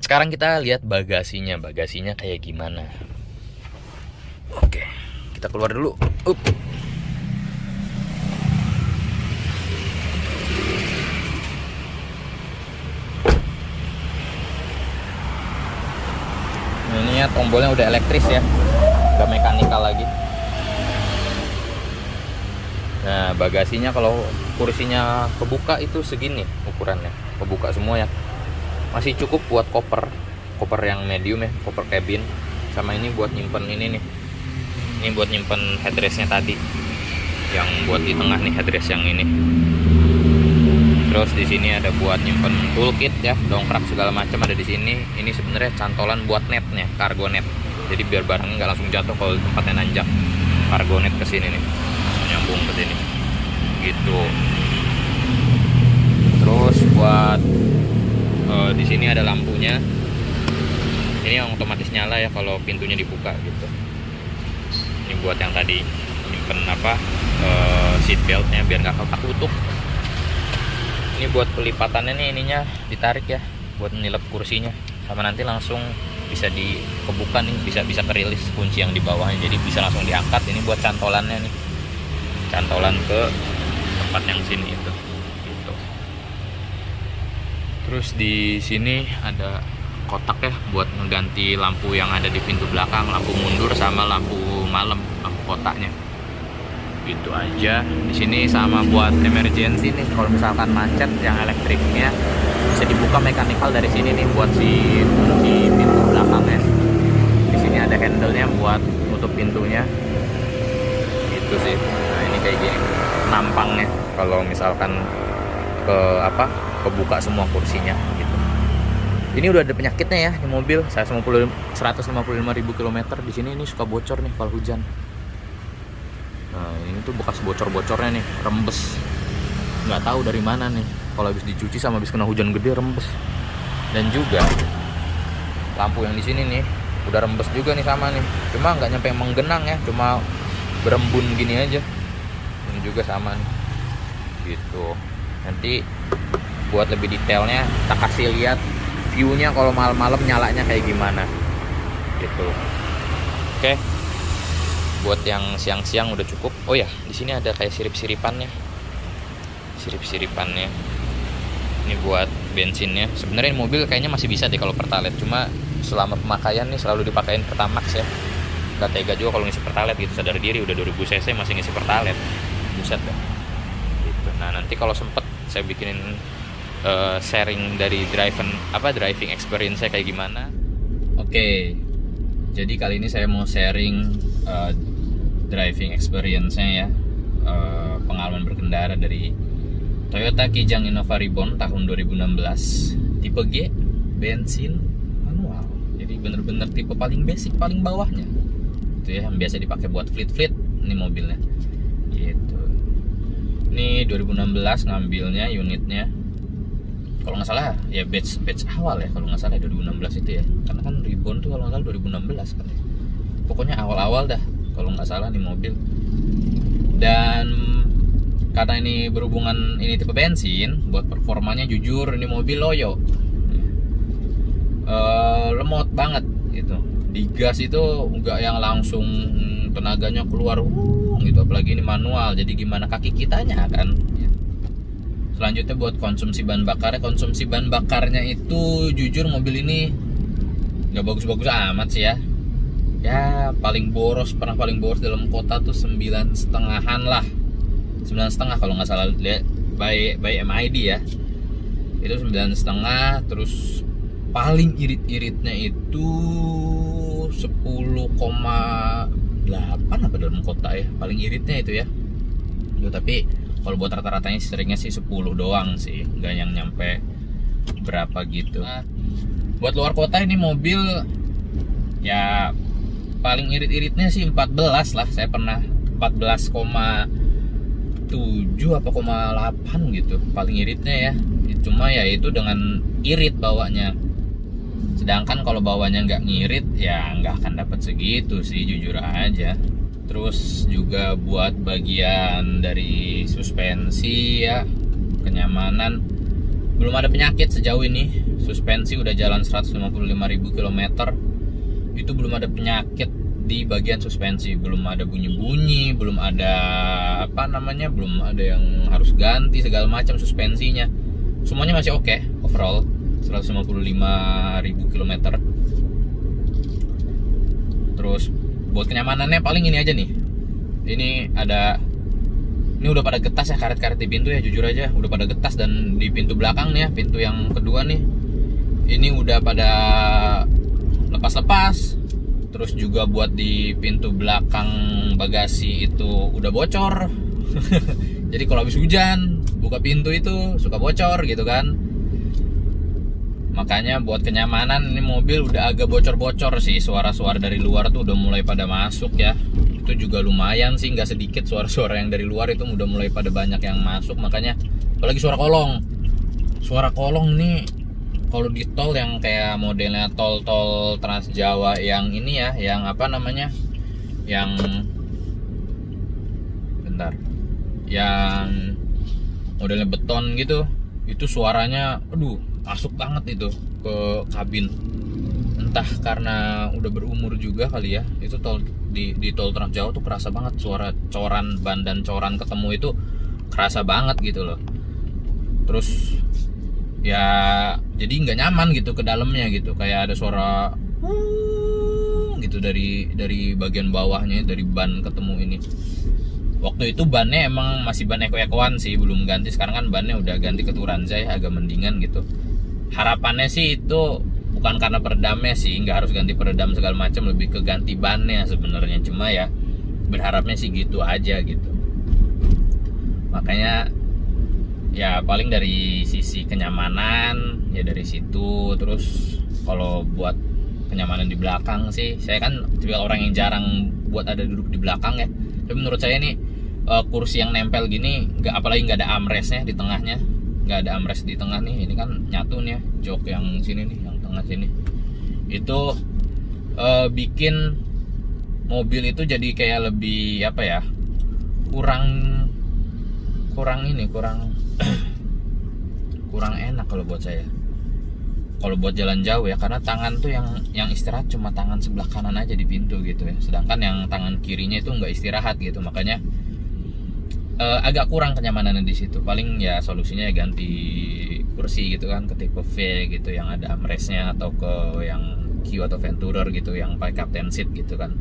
Sekarang kita lihat bagasinya kayak gimana. Oke, kita keluar dulu. Ini ya, tombolnya udah elektris ya, udah mekanikal lagi. Nah bagasinya kalau kursinya kebuka itu segini ukurannya, kebuka semua ya, masih cukup buat koper yang medium ya, koper cabin. Sama ini buat nyimpen ini nih, ini buat nyimpen headrestnya tadi, yang buat di tengah nih headrest yang ini. Terus di sini ada buat nyimpen toolkit ya, dongkrak segala macam ada di sini. Ini sebenarnya cantolan buat netnya, cargo net. Jadi biar barangnya nggak langsung jatuh kalau tempatnya nanjak. Cargo net ke sini nih, nyambung ke sini gitu. Terus buat di sini ada lampunya. Ini yang otomatis nyala ya kalau pintunya dibuka gitu. Ini buat yang tadi nyimpen seat beltnya biar nggak kelutuk. Ini buat pelipatannya nih, ininya ditarik ya buat menilep kursinya, sama nanti langsung bisa dikebuka nih, bisa kerilis kunci yang di bawahnya, jadi bisa langsung diangkat. Ini buat cantolannya nih, cantolan ke tempat yang sini itu gitu. Terus di sini ada kotak ya buat mengganti lampu yang ada di pintu belakang, lampu mundur sama lampu malam, lampu kotaknya. Gitu aja. Di sini sama buat emergency nih, kalau misalkan macet yang elektriknya bisa dibuka mekanikal dari sini nih buat si kunci pintu belakangnya. Di sini ada handle-nya buat nutup pintunya. Gitu sih. Nah, ini kayak gini nampangnya kalau misalkan kebuka semua kursinya gitu. Ini udah ada penyakitnya ya di mobil. 155.000 kilometer di sini ini suka bocor nih kalau hujan. Nah, ini tuh bekas bocor-bocornya nih, rembes. Nggak tahu dari mana nih. Kalau habis dicuci sama habis kena hujan gede rembes. Dan juga lampu yang di sini nih udah rembes juga nih sama nih. Cuma nggak nyampe menggenang ya, cuma berembun gini aja. Ini juga sama nih. Gitu. Nanti buat lebih detailnya kita kasih lihat view-nya kalau malam-malam nyalanya kayak gimana gitu. Oke. Buat yang siang-siang udah cukup. Oh ya, di sini ada kayak sirip-siripannya. Sirip-siripannya. Ini buat bensinnya. Sebenarnya mobil kayaknya masih bisa deh kalau Pertalite, cuma selama pemakaian nih selalu dipakein Pertamax ya. Gak tega juga kalau ngisi Pertalite gitu, sadar diri udah 2000 cc masih ngisi Pertalite. Buset dah. Gitu. Nah, nanti kalau sempet saya bikinin sharing dari driving experience saya kayak gimana. Oke, jadi kali ini saya mau sharing driving experience-nya ya, pengalaman berkendara dari Toyota Kijang Innova Reborn tahun 2016, tipe G, bensin, manual. Jadi bener-bener tipe paling basic, paling bawahnya. Itu ya yang biasa dipakai buat fleet ini mobilnya. Gitu. Ini 2016 ngambilnya unitnya. Kalau nggak salah ya batch awal ya, kalau nggak salah 2016 itu ya, karena kan Reborn tuh kalau nggak salah 2016 kan ya. Pokoknya awal-awal dah kalau nggak salah nih mobil. Dan karena ini berhubungan ini tipe bensin, buat performanya jujur ini mobil loyo, lemot banget gitu. Di gas itu nggak yang langsung tenaganya keluar gitu, apalagi ini manual, jadi gimana kaki kitanya kan. Selanjutnya buat konsumsi bahan bakarnya itu jujur mobil ini nggak bagus-bagus amat sih ya. Ya paling boros dalam kota tuh 9,5-an lah, 9,5 kalau nggak salah by MID ya, itu 9,5. Terus paling irit-iritnya itu 10,8 apa dalam kota ya, paling iritnya itu ya. Tapi kalau buat rata-ratanya seringnya sih 10 doang sih, nggak yang nyampe berapa gitu. Nah, buat luar kota ini mobil ya paling irit-iritnya sih 14 lah. Saya pernah 14,7 apa 0,8 gitu paling iritnya ya. Cuma ya itu dengan irit bawanya. Sedangkan kalau bawanya nggak ngirit ya nggak akan dapat segitu sih, jujur aja. Terus juga buat bagian dari suspensi ya, kenyamanan, belum ada penyakit sejauh ini. Suspensi udah jalan 155.000 km, itu belum ada penyakit di bagian suspensi. Belum ada bunyi-bunyi, belum ada belum ada yang harus ganti segala macam suspensinya. Semuanya masih oke overall, 155.000 km. Terus buat kenyamanannya paling ini aja nih. Ini udah pada getas ya, karet-karet di pintu ya, jujur aja udah pada getas. Dan di pintu belakang nih ya, pintu yang kedua nih, ini udah pada lepas-lepas. Terus juga buat di pintu belakang bagasi itu udah bocor. Jadi kalau habis hujan buka pintu itu suka bocor gitu kan. Makanya buat kenyamanan ini mobil udah agak bocor-bocor sih. Suara-suara dari luar tuh udah mulai pada masuk ya. Itu juga lumayan sih, nggak sedikit suara-suara yang dari luar itu udah mulai pada banyak yang masuk. Makanya apalagi suara kolong. Suara kolong nih kalau di tol yang kayak modelnya tol Trans Jawa yang ini ya, yang yang modelnya beton gitu, itu suaranya masuk banget itu ke kabin. Entah karena udah berumur juga kali ya, itu tol di tol Trans Jawa tuh kerasa banget suara coran ban dan coran ketemu itu kerasa banget gitu loh. Terus ya jadi nggak nyaman gitu ke dalamnya gitu, kayak ada suara gitu dari bagian bawahnya, dari ban ketemu ini. Waktu itu bannya emang masih ban eko-ekoan sih, belum ganti. Sekarang kan bannya udah ganti ke Turanza ya, agak mendingan gitu. Harapannya sih itu bukan karena peredamnya sih, nggak harus ganti peredam segala macam, lebih ke ganti bannya sebenarnya. Cuma ya berharapnya sih gitu aja gitu. Makanya ya paling dari sisi kenyamanan ya dari situ. Terus kalau buat kenyamanan di belakang sih, saya kan juga orang yang jarang buat ada duduk di belakang ya, tapi menurut saya nih kursi yang nempel gini, apalagi nggak ada armrestnya di tengahnya, nggak ada armrest di tengah nih, ini kan nyatu nih ya, jok yang sini nih, yang tengah sini itu bikin mobil itu jadi kayak lebih apa ya, kurang enak kalau buat saya. Kalau buat jalan jauh ya, karena tangan tuh yang istirahat cuma tangan sebelah kanan aja di pintu gitu ya, sedangkan yang tangan kirinya itu nggak istirahat gitu, makanya agak kurang kenyamanannya di situ. Paling ya solusinya ya ganti kursi gitu kan, ke tipe V gitu yang ada armrestnya, atau ke yang Q atau Venturer gitu yang pakai captain seat gitu kan.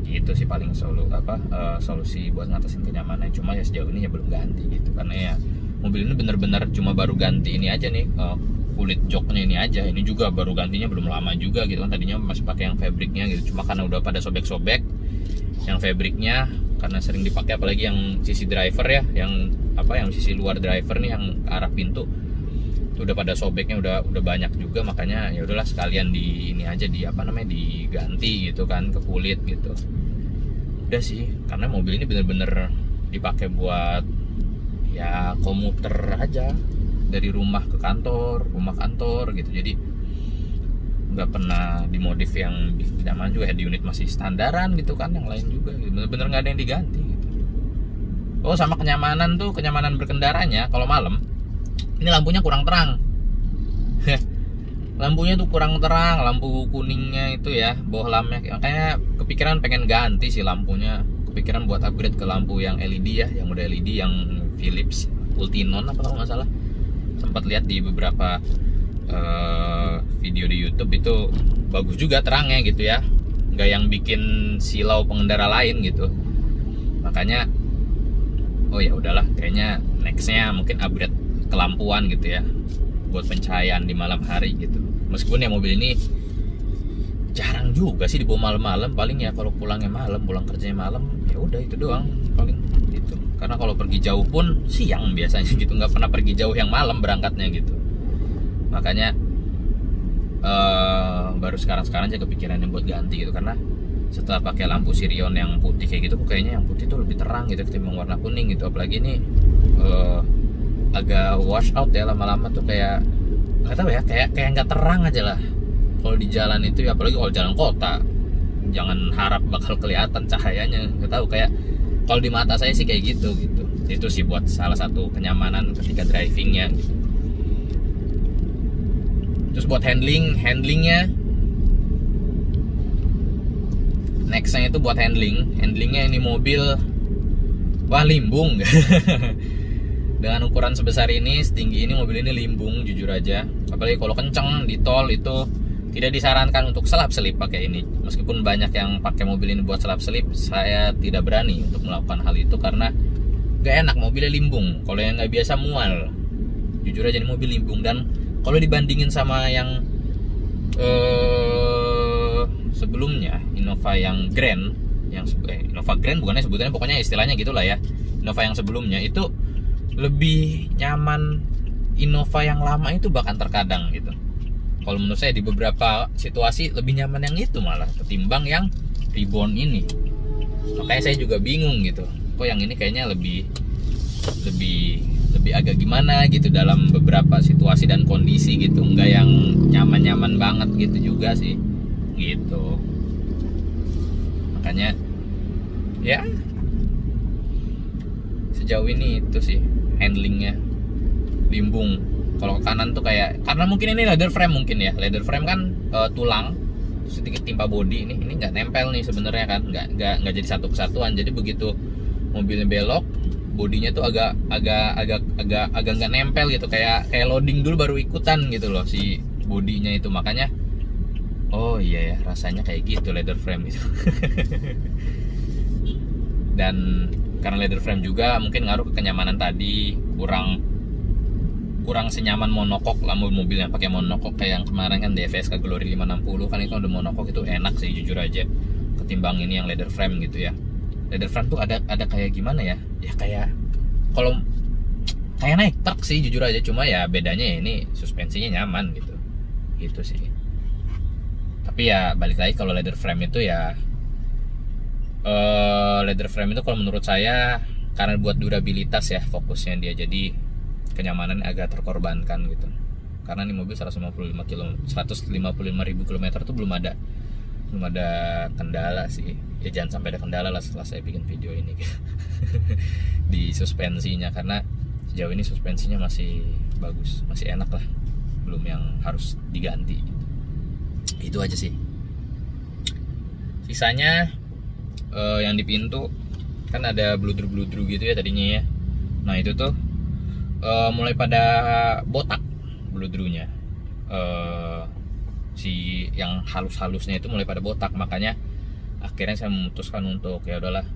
Itu sih paling solusi buat ngatasin kenyamanan. Cuma ya sejauh ini ya belum ganti gitu, karena ya mobil ini bener-bener cuma baru ganti ini aja nih, kulit joknya ini aja. Ini juga baru gantinya belum lama juga gitu kan, tadinya masih pakai yang fabriknya gitu, cuma karena udah pada sobek-sobek yang fabriknya, karena sering dipakai apalagi yang sisi driver ya, yang sisi luar driver nih yang ke arah pintu itu udah pada sobeknya, udah banyak juga, makanya ya udahlah sekalian ini aja diganti gitu kan ke kulit gitu. Udah sih, karena mobil ini bener-bener dipakai buat ya komuter aja, dari rumah ke kantor, rumah kantor gitu. Jadi nggak pernah dimodif yang tidak maju ya, di unit masih standaran gitu kan, yang lain juga gitu. Bener-bener nggak ada yang diganti gitu. Oh, sama kenyamanan berkendaranya kalau malam ini lampunya kurang terang. Lampunya tuh kurang terang, lampu kuningnya itu ya, bawah lampnya, makanya kepikiran pengen ganti sih lampunya, kepikiran buat upgrade ke lampu yang LED ya, yang udah LED yang Philips Ultinon apa kalau nggak salah. Sempat lihat di beberapa video di YouTube, itu bagus juga terangnya gitu ya, nggak yang bikin silau pengendara lain gitu. Makanya oh ya udahlah, kayaknya nextnya mungkin upgrade kelampuan gitu ya, buat pencahayaan di malam hari gitu. Meskipun ya mobil ini jarang juga sih dibawa malam-malam, paling ya kalau pulangnya malam, pulang kerjanya malam, ya udah itu doang paling gitu. Karena kalau pergi jauh pun siang biasanya gitu, nggak pernah pergi jauh yang malam berangkatnya gitu. Makanya baru sekarang aja kepikirannya buat ganti gitu, karena setelah pakai lampu Sirion yang putih kayak gitu, kayaknya yang putih tuh lebih terang gitu ketimbang warna kuning gitu. Apalagi ini agak wash out ya lama-lama tuh, kayak nggak tahu ya, kayak nggak terang aja lah kalau di jalan itu ya, apalagi kalau jalan kota, jangan harap bakal kelihatan cahayanya, nggak tahu, kayak kalau di mata saya sih kayak gitu. Itu sih buat salah satu kenyamanan ketika drivingnya gitu. Terus buat handlingnya nextnya itu buat handlingnya ini mobil wah limbung. Dengan ukuran sebesar ini, setinggi ini, mobil ini limbung jujur aja. Apalagi kalau kenceng di tol itu tidak disarankan untuk selap-selip pakai ini. Meskipun banyak yang pakai mobil ini buat selap-selip, saya tidak berani untuk melakukan hal itu karena gak enak, mobilnya limbung. Kalau yang nggak biasa mual, jujur aja ini mobil limbung. Dan kalau dibandingin sama yang sebelumnya, Innova yang Grand, Innova Grand bukannya sebutannya, pokoknya istilahnya gitulah ya, Innova yang sebelumnya itu lebih nyaman. Innova yang lama itu bahkan terkadang gitu, kalau menurut saya di beberapa situasi lebih nyaman yang itu malah ketimbang yang Reborn ini. Makanya saya juga bingung gitu, kok yang ini kayaknya lebih agak gimana gitu dalam beberapa situasi dan kondisi gitu, nggak yang nyaman banget gitu juga sih gitu. Makanya ya sejauh ini itu sih handlingnya limbung. Kalau ke kanan tuh kayak, karena mungkin ini leather frame, mungkin ya leather frame kan tulang sedikit timpa body, ini nggak nempel nih sebenarnya kan, nggak jadi satu kesatuan. Jadi begitu mobilnya belok, bodinya tuh agak nggak nempel gitu, kayak loading dulu baru ikutan gitu loh si bodinya itu. Makanya oh iya ya, rasanya kayak gitu leather frame itu. Dan karena leather frame juga mungkin ngaruh ke kenyamanan tadi, kurang senyaman monokok lah mobil yang pakai monokok kayak yang kemarin kan DFSK Glory 560 kan, itu ada monokok, itu enak sih jujur aja ketimbang ini yang leather frame gitu ya. Leather frame tuh ada kayak gimana ya, ya kayak kalau kayak naik truk sih jujur aja, cuma ya bedanya ya ini suspensinya nyaman gitu. Gitu sih. Tapi ya balik lagi kalau leather frame itu ya leather frame itu kalau menurut saya karena buat durabilitas ya fokusnya dia, jadi kenyamanan agak terkorbankan gitu. Karena ini mobil 155.000 km tuh belum ada kendala sih. Ya jangan sampai ada kendala lah setelah saya bikin video ini di suspensinya, karena sejauh ini suspensinya masih bagus, masih enak lah, belum yang harus diganti. Itu aja sih. Sisanya yang di pintu kan ada bludru-bludru gitu ya tadinya ya. Nah itu tuh mulai pada botak bludrunya. Si yang halus-halusnya itu mulai pada botak, makanya akhirnya saya memutuskan untuk ya udahlah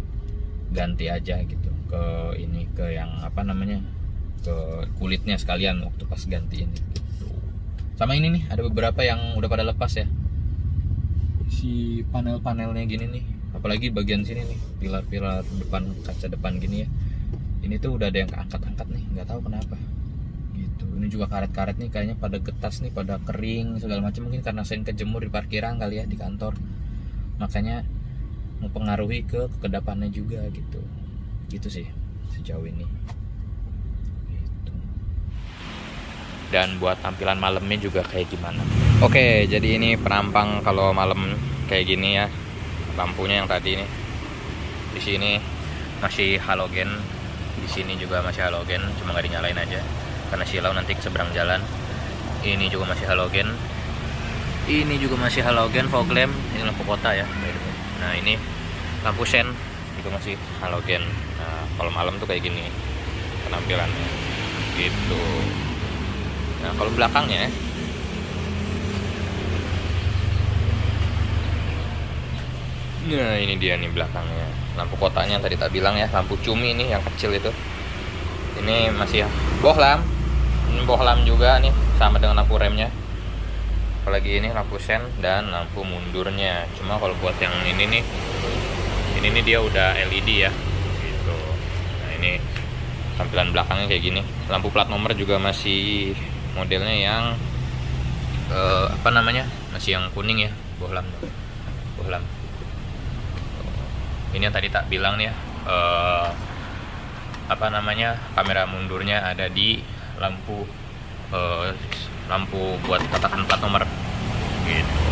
ganti aja gitu ke ini, ke yang apa namanya, ke kulitnya sekalian waktu pas ganti ini gitu. Sama ini nih ada beberapa yang udah pada lepas ya, si panel-panelnya gini nih, apalagi bagian sini nih, pilar-pilar depan, kaca depan gini ya, ini tuh udah ada yang keangkat-angkat nih, nggak tahu kenapa gitu. Ini juga karet-karet nih kayaknya pada getas nih, pada kering segala macam, mungkin karena sering kejemur di parkiran kali ya, di kantor, makanya mempengaruhi ke kekedapannya juga gitu. Gitu sih sejauh ini gitu. Dan buat tampilan malamnya juga kayak gimana. Oke, jadi ini penampang kalau malam kayak gini ya. Lampunya yang tadi nih, di sini masih halogen, di sini juga masih halogen, cuma nggak dinyalain aja karena silau nanti ke seberang jalan. Ini juga masih halogen, ini juga masih halogen, fog lamp, ini lampu kota ya. Nah ini lampu sen juga masih halogen. Nah kalau malam tuh kayak gini penampilannya gitu. Nah kalau belakangnya, nah ini dia nih belakangnya, lampu kotanya tadi tak bilang ya, lampu cumi ini yang kecil itu, ini masih bohlam, ini bohlam juga nih, sama dengan lampu remnya. Apalagi ini lampu sen dan lampu mundurnya. Cuma kalau buat yang ini nih dia udah LED ya gitu. Nah ini tampilan belakangnya kayak gini. Lampu plat nomor juga masih modelnya yang apa namanya, masih yang kuning ya, bohlam. Ini yang tadi tak bilang nih ya, apa namanya, kamera mundurnya ada di lampu buat katakan plat nomor gitu.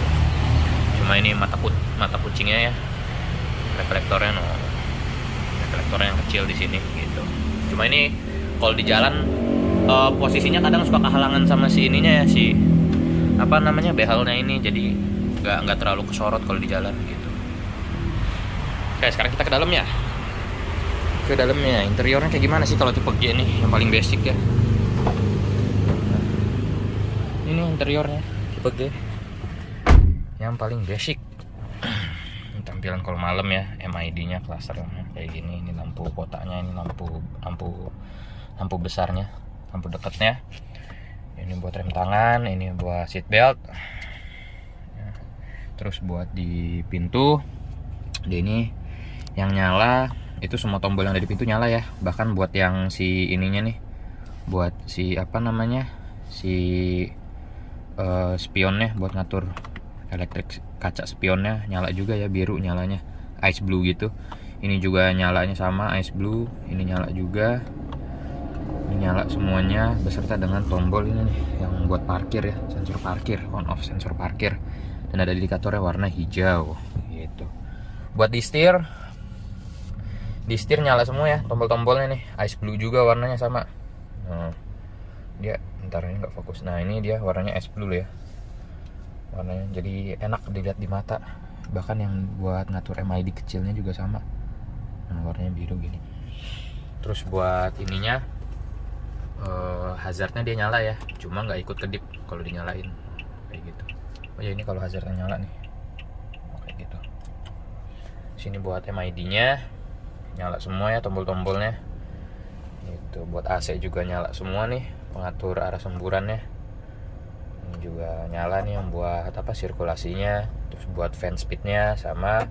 Cuma ini mata kucingnya ya, reflektornya yang kecil di sini gitu. Cuma ini kalau di jalan posisinya kadang suka kehalangan sama si ininya ya, si apa namanya, behelnya ini, jadi nggak terlalu kesorot kalau di jalan gitu. Oke, sekarang kita ke dalamnya. Interiornya kayak gimana sih kalau tipe G nih, yang paling basic ya. Ini interiornya tipe G yang paling basic. Tampilan kalau malam ya, MID-nya clusternya kayak gini. Ini lampu kotaknya, ini lampu besarnya, lampu dekatnya. Ini buat rem tangan, ini buat seat belt. Terus buat di pintu, ini yang nyala itu semua tombol yang ada di pintu nyala ya. Bahkan buat yang si ininya nih, buat si apa namanya, si spionnya, buat ngatur elektrik kaca spionnya nyala juga ya, biru nyalanya, ice blue gitu. Ini juga nyalanya sama ice blue, ini nyala juga. Ini nyala semuanya beserta dengan tombol ini nih yang buat parkir ya, sensor parkir, on off sensor parkir, dan ada indikatornya warna hijau gitu. Buat di setir nyala semua ya, tombol-tombolnya nih ice blue juga warnanya sama. Nah, dia ntar ini nggak fokus. Nah ini dia warnanya ice blue ya, warnanya jadi enak dilihat di mata. Bahkan yang buat ngatur MID kecilnya juga sama, nah, warnanya biru gini. Terus buat ininya hazardnya dia nyala ya, cuma nggak ikut kedip kalau dinyalain kayak gitu. Oh ya, ini kalau hazardnya nyala nih kayak gitu. Sini buat MID-nya nyala semua ya, tombol-tombolnya. Itu buat AC juga nyala semua nih, pengatur arah semburannya. Ini juga nyala nih yang buat apa, sirkulasinya. Terus buat fan speednya sama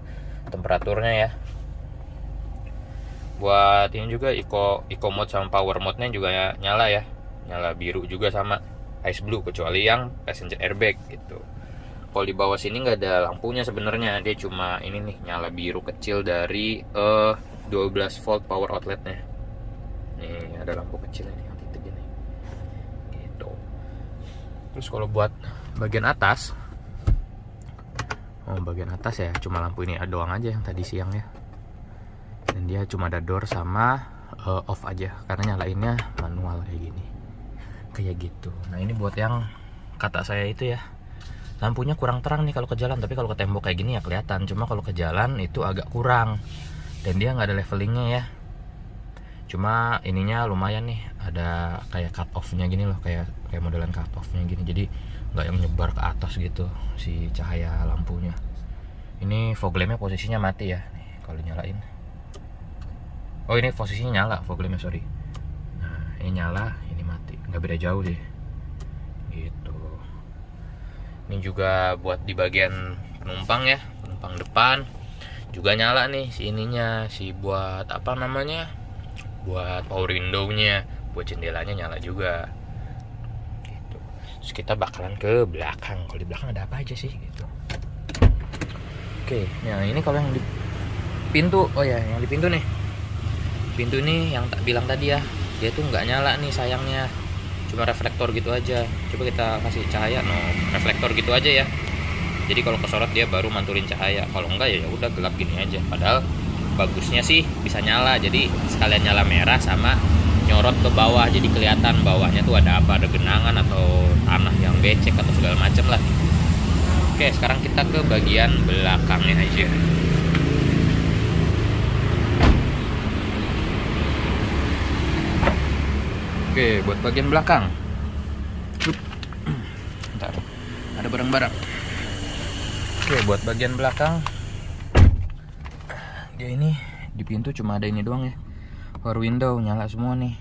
temperaturnya ya. Buat ini juga eco mode sama power mode-nya juga nyala ya. Nyala biru juga sama ice blue, kecuali yang passenger airbag gitu. Kalau di bawah sini nggak ada lampunya sebenarnya, dia cuma ini nih nyala biru kecil dari 12 volt power outletnya. Nih ada lampu kecil ini yang titik ini gitu. Terus kalau buat bagian atas, bagian atas ya cuma lampu ini doang aja yang tadi siang ya. Dan dia cuma ada door sama off aja, karena nyalainnya manual kayak gitu. Nah ini buat yang kata saya itu ya, lampunya kurang terang nih kalau ke jalan, tapi kalau ke tembok kayak gini ya kelihatan. Cuma kalau ke jalan itu agak kurang, dan dia nggak ada levelingnya ya. Cuma ininya lumayan nih, ada kayak cut off-nya gini loh, kayak modelan cut off-nya gini, jadi nggak yang nyebar ke atas gitu si cahaya lampunya. Ini fog lamp-nya posisinya mati ya nih kalau nyalain. Oh ini posisinya nyala fog lamp-nya, sorry. Nah ini nyala, ini mati, nggak beda jauh sih gitu. Ini juga buat di bagian penumpang ya, penumpang depan juga nyala nih si ininya, si buat apa namanya, buat power window-nya, buat jendelanya nyala juga gitu. Terus kita bakalan ke belakang. Kalau di belakang ada apa aja sih gitu. Oke, nah ini kalau yang di pintu, oh ya yang di pintu nih, pintu ini yang tak bilang tadi ya, dia tuh nggak nyala nih sayangnya, cuma reflektor gitu aja. Coba kita kasih cahaya, reflektor gitu aja ya. Jadi kalau kesorot dia baru mantulin cahaya, kalau enggak ya udah gelap gini aja. Padahal bagusnya sih bisa nyala, jadi sekalian nyala merah sama nyorot ke bawah, jadi kelihatan bawahnya tuh ada apa, ada genangan atau tanah yang becek atau segala macem lah. Oke, sekarang kita ke bagian belakangnya aja. Oke, buat bagian belakang, bentar, ada barang-barang. Oke, buat bagian belakang, dia ini di pintu cuma ada ini doang ya, power window nyala semua nih.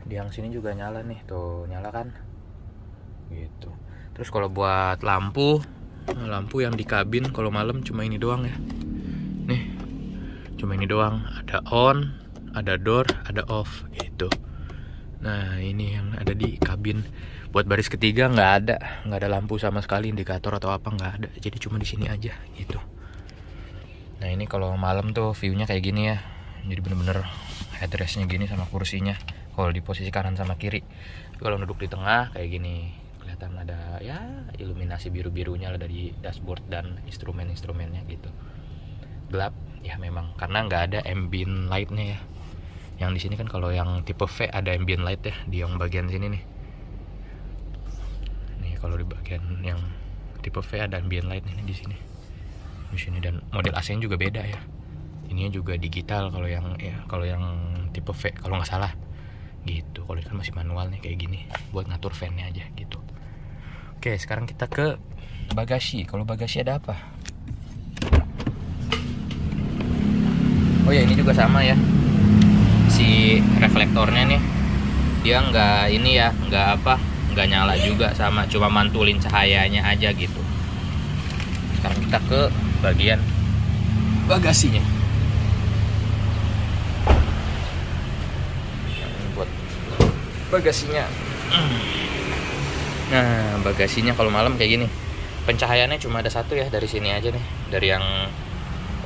Di yang sini juga nyala nih, tuh nyala kan gitu. Terus kalau buat lampu yang di kabin kalau malam cuma ini doang ya, nih cuma ini doang, ada on, ada door, ada off gitu. Nah ini yang ada di kabin. Buat baris ketiga nggak ada lampu sama sekali, indikator atau apa nggak ada, jadi cuma di sini aja gitu. Nah ini kalau malam tuh viewnya kayak gini ya, jadi bener-bener headrestnya gini sama kursinya kalau di posisi kanan sama kiri. Kalau duduk di tengah kayak gini, kelihatan ada ya iluminasi biru-birunya lah dari dashboard dan instrumen-instrumennya gitu. Gelap ya memang karena nggak ada ambient lightnya ya. Yang di sini kan kalau yang tipe V ada ambient light ya di yang bagian sini nih. Nih kalau di bagian yang tipe V ada ambient light nih di sini. Di sini, dan model AC-nya juga beda ya. Ininya juga digital kalau yang tipe V kalau nggak salah gitu. Kalau ini kan masih manual nih kayak gini buat ngatur fan-nya aja gitu. Oke, sekarang kita ke bagasi. Kalau bagasi ada apa? Oh ya ini juga sama ya, si reflektornya nih dia nggak nyala juga, sama cuma mantulin cahayanya aja gitu. Sekarang kita ke bagian bagasinya. Buat bagasinya, nah bagasinya kalau malam kayak gini, pencahayaannya cuma ada satu ya, dari sini aja nih, dari yang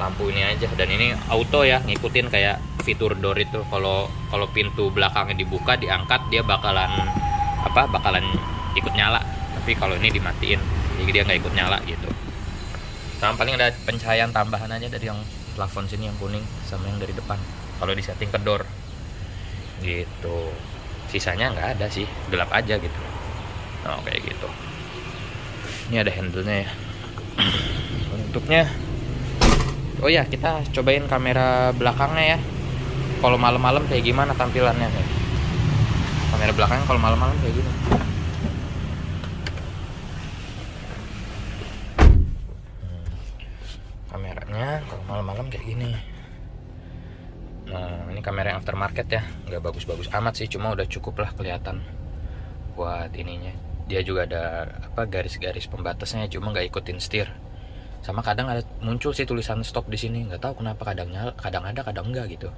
lampu ini aja. Dan ini auto ya, ngikutin kayak fitur door itu. Kalau pintu belakangnya dibuka diangkat dia bakalan ikut nyala, tapi kalau ini dimatiin jadi dia nggak ikut nyala gitu. Sama paling ada pencahayaan tambahan aja dari yang plafon sini yang kuning sama yang dari depan kalau disetting ke door gitu. Sisanya nggak ada sih, gelap aja gitu. Nah kayak gitu. Ini ada handle-nya ya. Untuknya, oh ya kita cobain kamera belakangnya ya. Kalau malam-malam kayak gimana tampilannya nih? Kamera belakangnya kalau malam-malam kayak gini. Kameranya kalau malam-malam kayak gini. Nah ini kamera yang aftermarket ya, nggak bagus-bagus amat sih, cuma udah cukup lah kelihatan buat ininya. Dia juga ada garis-garis pembatasnya, cuma nggak ikutin setir. Sama kadang ada muncul sih tulisan stop di sini, nggak tahu kenapa, kadang nyala, kadang ada, kadang enggak gitu.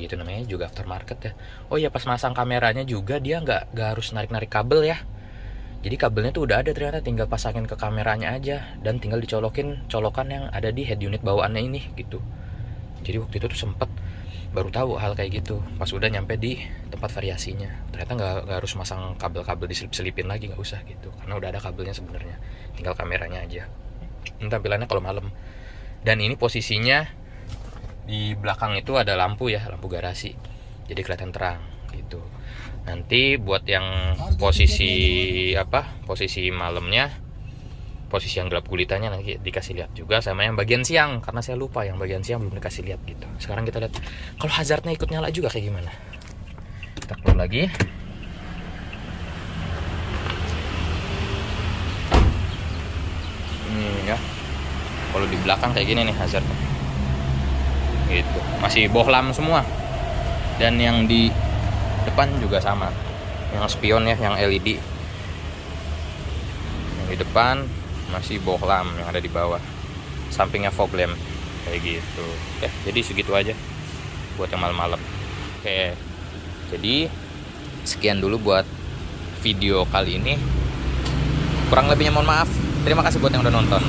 gitu, namanya juga aftermarket ya. Oh ya, pas masang kameranya juga dia nggak harus narik kabel ya. Jadi kabelnya tuh udah ada ternyata, tinggal pasangin ke kameranya aja dan tinggal colokan yang ada di head unit bawaannya ini gitu. Jadi waktu itu tuh sempet baru tahu hal kayak gitu pas udah nyampe di tempat variasinya. Ternyata nggak harus masang kabel-kabel diselip-selipin lagi, nggak usah gitu, karena udah ada kabelnya sebenarnya, tinggal kameranya aja. Ini tampilannya kalau malam. Dan ini posisinya di belakang itu ada lampu ya, lampu garasi, jadi kelihatan terang gitu. Nanti buat yang posisi malamnya, posisi yang gelap gulitanya nanti dikasih lihat juga, sama yang bagian siang, karena saya lupa yang bagian siang belum dikasih lihat gitu. Sekarang kita lihat kalau hazardnya ikut nyala juga kayak gimana. Kita keluar lagi. Ini ya, kalau di belakang kayak gini nih hazardnya gitu, masih bohlam semua. Dan yang di depan juga sama, yang spion ya, yang LED yang di depan masih bohlam, yang ada di bawah sampingnya fog lamp kayak gitu. Oke, jadi segitu aja buat yang malam-malam. Oke, jadi sekian dulu buat video kali ini, kurang lebihnya mohon maaf. Terima kasih buat yang udah nonton.